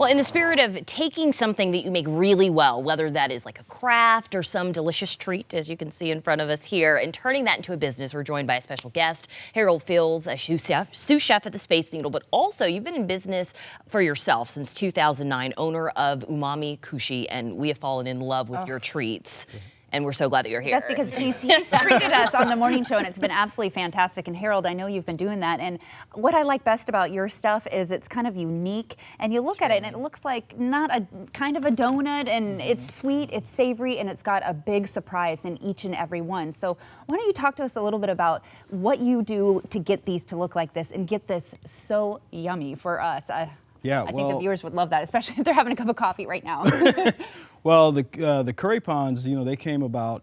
Well, in the spirit of taking something that you make really well, whether that is like a craft or some delicious treat, as you can see in front of us here, and turning that into a business, we're joined by a special guest, Harold Fields, a sous chef at the Space Needle, but also you've been in business for yourself since 2009, owner of Umami Kushi, and we have fallen in love with your treats. And we're so glad that you're here. That's because he's treated us on the morning show, and it's been absolutely fantastic. And Harold, I know you've been doing that. And what I like best about your stuff is it's kind of unique. And you look at it, and it looks like not a kind of a donut, and it's sweet, it's savory, and it's got a big surprise in each and every one. So why don't you talk to us a little bit about what you do to get these to look like this and get this so yummy for us? Yeah, I think the viewers would love that, especially if they're having a cup of coffee right now. Well, the curry pawns, they came about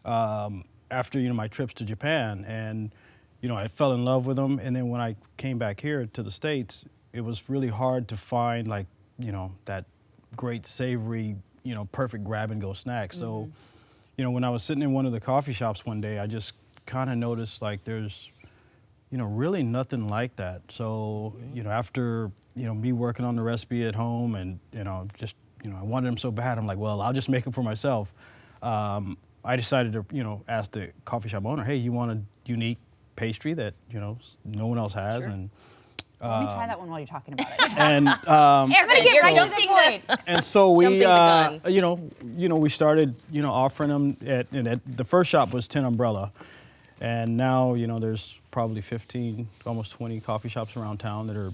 after my trips to Japan, and I fell in love with them. And then when I came back here to the States, it was really hard to find that great savory, perfect grab and go snack. So, when I was sitting in one of the coffee shops one day, I just kind of noticed like there's really nothing like that. So after me working on the recipe at home, and I wanted them so bad, I'm like, well, I'll just make them for myself. I decided to, ask the coffee shop owner, hey, you want a unique pastry that, no one else has? Sure. And let me try that one while you're talking about it. And I'm gonna get right to the point. and so we, Jumping the we started, offering them at the first shop was 10 Umbrella, and now, there's probably 15, almost 20 coffee shops around town that are,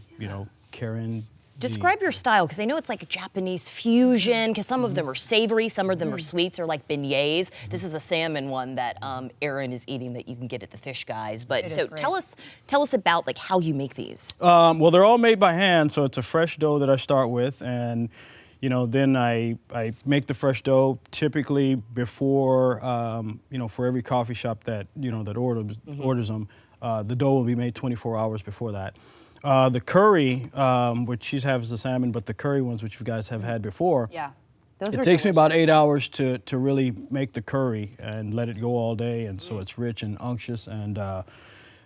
carrying. Describe your style, because I know it's like a Japanese fusion, because some of them are savory, some of them are sweets, or like beignets. This is a salmon one that Aaron is eating that you can get at the Fish Guys. But so tell us about like how you make these. Well, they're all made by hand, so it's a fresh dough that I start with, and then I make the fresh dough typically before for every coffee shop that that orders them. The dough will be made 24 hours before that. The curry, which she has the salmon, but the curry ones, which you guys have had before, Those takes me about 8 hours to really make the curry and let it go all day, and so it's rich and unctuous. And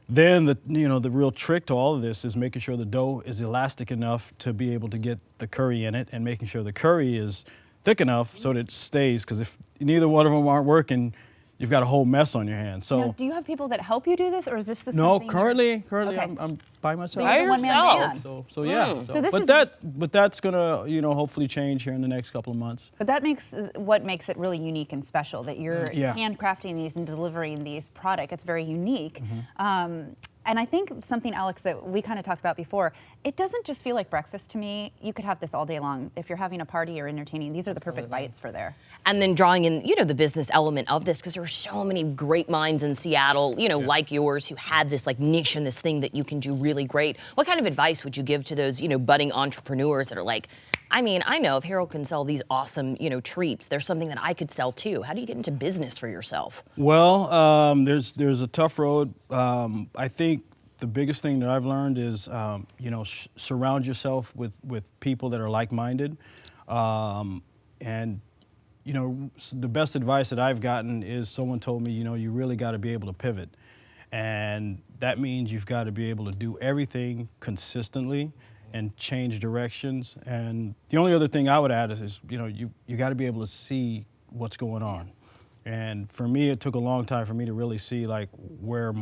then the real trick to all of this is making sure the dough is elastic enough to be able to get the curry in it, and making sure the curry is thick enough so that it stays. Because if neither one of them aren't working, you've got a whole mess on your hands. So now, do you have people that help you do this, or is this no? Currently, I'm by myself. So you're a one-man band. So yeah. So this but that's gonna hopefully change here in the next couple of months. But that makes what makes it really unique and special, that you're handcrafting these and delivering these products. It's very unique. And I think something, Alex, that we kind of talked about before, it doesn't just feel like breakfast to me. You could have this all day long. If you're having a party or entertaining, these are the perfect bites for there. And then drawing in, the business element of this, because there are so many great minds in Seattle, like yours, who had this like niche and this thing that you can do really great. What kind of advice would you give to those, budding entrepreneurs that are like, I mean, I know if Harold can sell these awesome, treats, there's something that I could sell too. How do you get into business for yourself? Well, there's a tough road. I think the biggest thing that I've learned is, surround yourself with people that are like-minded. And, the best advice that I've gotten is someone told me, you really got to be able to pivot. And that means you've got to be able to do everything consistently and change directions. And the only other thing I would add is you got to be able to see what's going on. And for me, it took a long time for me to really see like where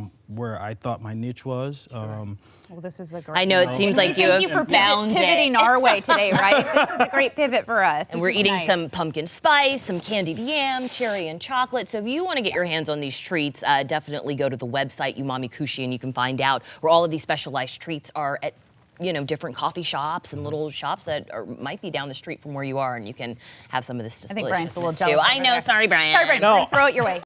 I thought my niche was. Well, this is a great. I know it seems like you have found pivoting our way today, right? This is a great pivot for us. And we're eating some pumpkin spice, some candied yam, cherry and chocolate. So if you want to get your hands on these treats, definitely go to the website Umami Kushi, and you can find out where all of these specialized treats are at different coffee shops and little shops that might be down the street from where you are, and you can have some of this I think Brian's a little deliciousness jealous too. I know, sorry, Brian. Sorry, Brian. No. Throw it your way.